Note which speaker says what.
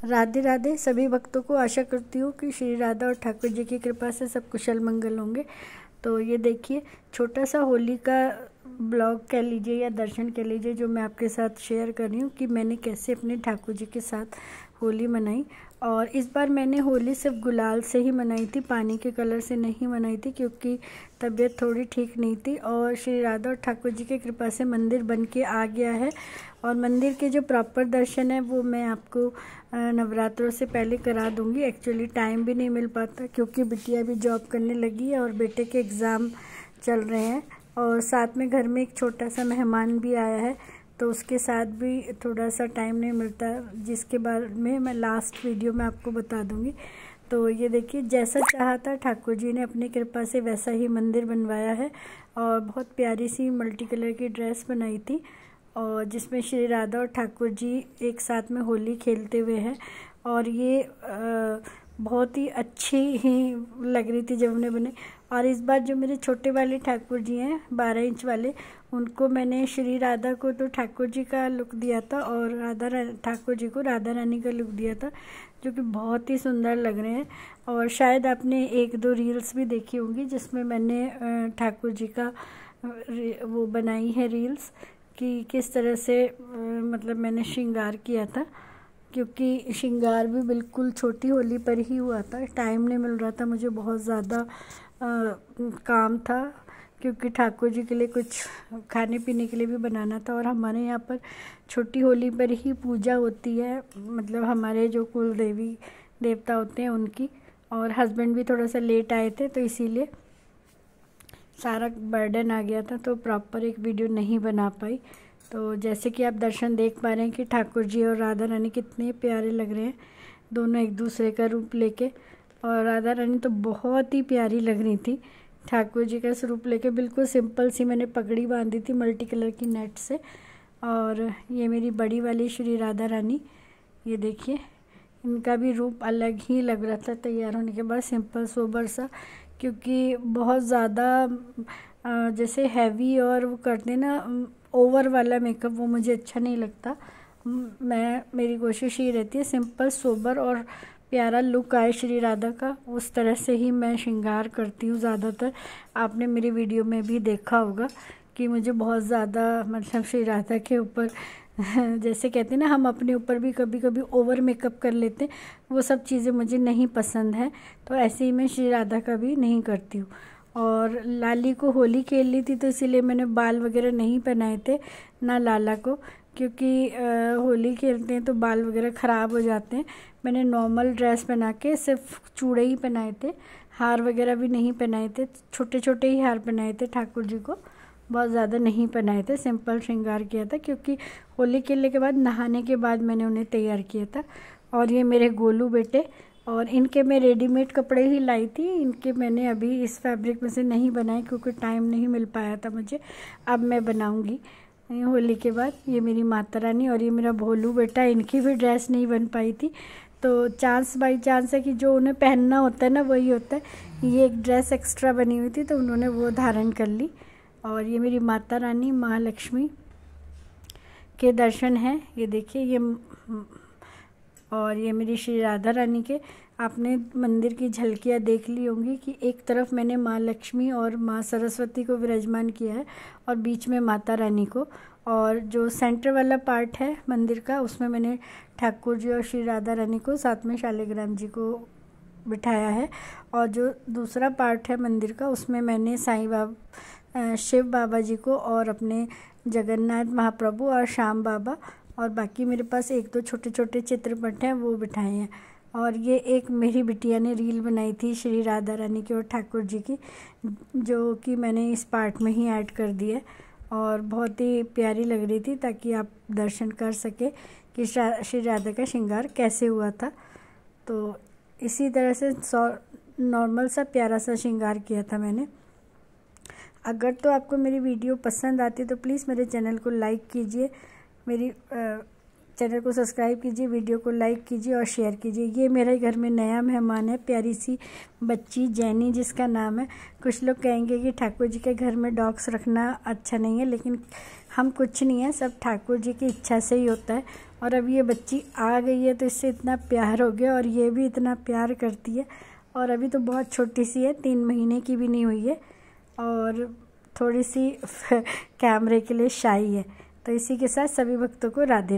Speaker 1: राधे राधे सभी भक्तों को। आशा करती हूँ कि श्री राधा और ठाकुर जी की कृपा से सब कुशल मंगल होंगे। तो ये देखिए छोटा सा होली का ब्लॉग कह लीजिए या दर्शन कह लीजिए जो मैं आपके साथ शेयर कर रही हूँ कि मैंने कैसे अपने ठाकुर जी के साथ होली मनाई। और इस बार मैंने होली सिर्फ गुलाल से ही मनाई थी, पानी के कलर से नहीं मनाई थी क्योंकि तबीयत थोड़ी ठीक नहीं थी। और श्री राधा और ठाकुर जी की कृपा से मंदिर बन के आ गया है और मंदिर के जो प्रॉपर दर्शन है वो मैं आपको नवरात्रों से पहले करा दूंगी। एक्चुअली टाइम भी नहीं मिल पाता क्योंकि बिटिया भी जॉब करने लगी है और बेटे के एग्ज़ाम चल रहे हैं और साथ में घर में एक छोटा सा मेहमान भी आया है तो उसके साथ भी थोड़ा सा टाइम नहीं मिलता, जिसके बारे में मैं लास्ट वीडियो में आपको बता दूंगी। तो ये देखिए जैसा चाहा था ठाकुर जी ने अपनी कृपा से वैसा ही मंदिर बनवाया है और बहुत प्यारी सी मल्टी कलर की ड्रेस बनाई थी और जिसमें श्री राधा और ठाकुर जी एक साथ में होली खेलते हुए हैं। और ये बहुत ही अच्छी ही लग रही थी जब उन्हें बने। और इस बार जो मेरे छोटे वाले ठाकुर जी हैं 12 इंच वाले, उनको मैंने श्री राधा को तो ठाकुर जी का लुक दिया था और ठाकुर जी को राधा रानी का लुक दिया था, जो कि बहुत ही सुंदर लग रहे हैं। और शायद आपने 1-2 रील्स भी देखी होंगी जिसमें मैंने ठाकुर जी का वो बनाई है रील्स कि किस तरह से मतलब मैंने श्रृंगार किया था, क्योंकि श्रृंगार भी बिल्कुल छोटी होली पर ही हुआ था। टाइम नहीं मिल रहा था मुझे, बहुत ज़्यादा काम था क्योंकि ठाकुर जी के लिए कुछ खाने पीने के लिए भी बनाना था। और हमारे यहाँ पर छोटी होली पर ही पूजा होती है, मतलब हमारे जो कुल देवी देवता होते हैं उनकी। और हस्बैंड भी थोड़ा सा लेट आए थे तो इसीलिए सारा बर्डन आ गया था तो प्रॉपर एक वीडियो नहीं बना पाई। तो जैसे कि आप दर्शन देख पा रहे हैं कि ठाकुर जी और राधा रानी कितने प्यारे लग रहे हैं, दोनों एक दूसरे का रूप लेके। और राधा रानी तो बहुत ही प्यारी लग रही थी, ठाकुर जी का स्वरूप लेके बिल्कुल सिंपल सी मैंने पगड़ी बांधी थी मल्टी कलर की नेट से। और ये मेरी बड़ी वाली श्री राधा रानी, ये देखिए इनका भी रूप अलग ही लग रहा था तैयार होने के बाद, सिंपल सोबर सा, क्योंकि बहुत ज़्यादा जैसे हैवी और वो करते ना ओवर वाला मेकअप वो मुझे अच्छा नहीं लगता। मेरी कोशिश ये रहती है सिंपल सोबर और प्यारा लुक आए श्री राधा का, उस तरह से ही मैं श्रृंगार करती हूँ ज़्यादातर। आपने मेरी वीडियो में भी देखा होगा कि मुझे बहुत ज़्यादा मतलब श्री राधा के ऊपर जैसे कहते हैं ना हम अपने ऊपर भी कभी कभी ओवर मेकअप कर लेते हैं, वो सब चीज़ें मुझे नहीं पसंद हैं। तो ऐसे ही मैं श्री राधा का भी नहीं करती हूँ। और लाली को होली खेल ली थी तो इसीलिए मैंने बाल वगैरह नहीं पहनाए थे ना लाला को, क्योंकि होली खेलते हैं तो बाल वगैरह ख़राब हो जाते हैं। मैंने नॉर्मल ड्रेस पहना के सिर्फ चूड़े ही पहनाए थे, हार वगैरह भी नहीं पहनाए थे, छोटे छोटे ही हार पहनाए थे ठाकुर जी को, बहुत ज़्यादा नहीं पहनाए थे, सिंपल श्रृंगार किया था क्योंकि होली खेलने के बाद नहाने के बाद मैंने उन्हें तैयार किया था। और ये मेरे गोलू बेटे, और इनके मैं रेडीमेड कपड़े ही लाई थी, इनके मैंने अभी इस फैब्रिक में से नहीं बनाए क्योंकि टाइम नहीं मिल पाया था मुझे। अब मैं बनाऊंगी होली के बाद। ये मेरी माता रानी और ये मेरा भोलू बेटा, इनकी भी ड्रेस नहीं बन पाई थी तो चांस बाई चांस है कि जो उन्हें पहनना होता है ना वही होता है। ये एक ड्रेस एक्स्ट्रा बनी हुई थी तो उन्होंने वो धारण कर ली। और ये मेरी माता रानी महालक्ष्मी के दर्शन हैं, ये देखिए ये। और ये मेरी श्री राधा रानी के, आपने मंदिर की झलकियाँ देख ली होंगी कि एक तरफ मैंने माँ लक्ष्मी और माँ सरस्वती को विराजमान किया है और बीच में माता रानी को। और जो सेंटर वाला पार्ट है मंदिर का उसमें मैंने ठाकुर जी और श्री राधा रानी को, साथ में शालिग्राम जी को बिठाया है। और जो दूसरा पार्ट है मंदिर का उसमें मैंने साईं बाबा, शिव बाबा जी को और अपने जगन्नाथ महाप्रभु और श्याम बाबा, और बाकी मेरे पास 1-2 छोटे छोटे चित्रपट हैं वो बिठाए हैं। और ये एक मेरी बिटिया ने रील बनाई थी श्री राधा रानी की और ठाकुर जी की, जो कि मैंने इस पार्ट में ही ऐड कर दी है और बहुत ही प्यारी लग रही थी ताकि आप दर्शन कर सके कि श्री राधा का श्रृंगार कैसे हुआ था। तो इसी तरह से नॉर्मल सा प्यारा सा श्रृंगार किया था मैंने। अगर तो आपको मेरी वीडियो पसंद आती है तो प्लीज़ मेरे चैनल को लाइक कीजिए, मेरी चैनल को सब्सक्राइब कीजिए, वीडियो को लाइक कीजिए और शेयर कीजिए। ये मेरे घर में नया मेहमान है, प्यारी सी बच्ची जैनी जिसका नाम है। कुछ लोग कहेंगे कि ठाकुर जी के घर में डॉग्स रखना अच्छा नहीं है, लेकिन हम कुछ नहीं है, सब ठाकुर जी की इच्छा से ही होता है। और अब ये बच्ची आ गई है तो इससे इतना प्यार हो गया और ये भी इतना प्यार करती है। और अभी तो बहुत छोटी सी है, 3 महीने की भी नहीं हुई है और थोड़ी सी कैमरे के लिए शाई है। तो इसी के साथ सभी भक्तों को राधे।